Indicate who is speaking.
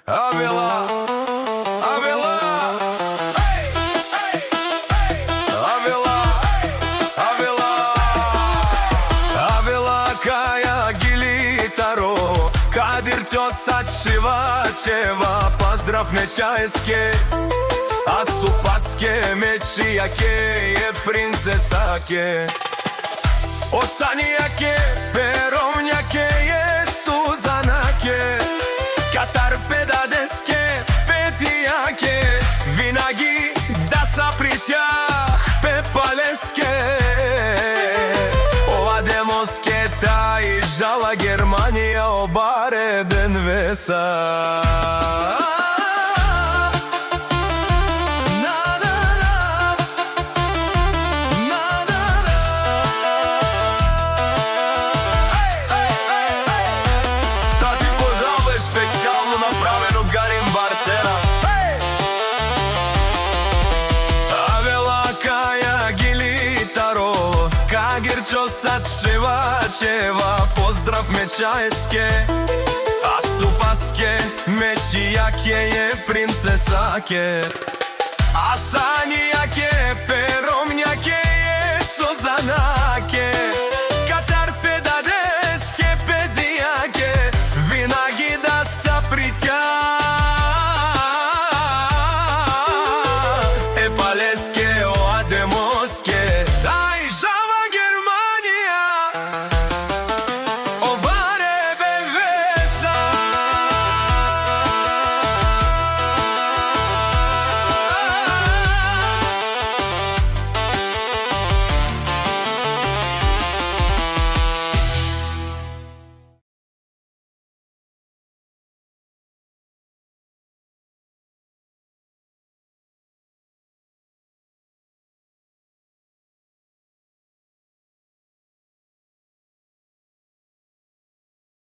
Speaker 1: Avila, Avila, Avila, Avila, Avila Kaja Gilitaро, Kadir Ćosač Šivačeva, pozdrav nečajske, a su paske mečijake je princesake. Od sanijake, perovnjake je suzanake, Katar pedadeske, petijake, vinagi da sa prićah pepaleske. Ova demoske ta i žala Germanija obare den vesa. Kadir Ćosač Šivačeva, pozdrav mečajske, a su paske mečijake je princesake, a sanijake perovnjake je suzana.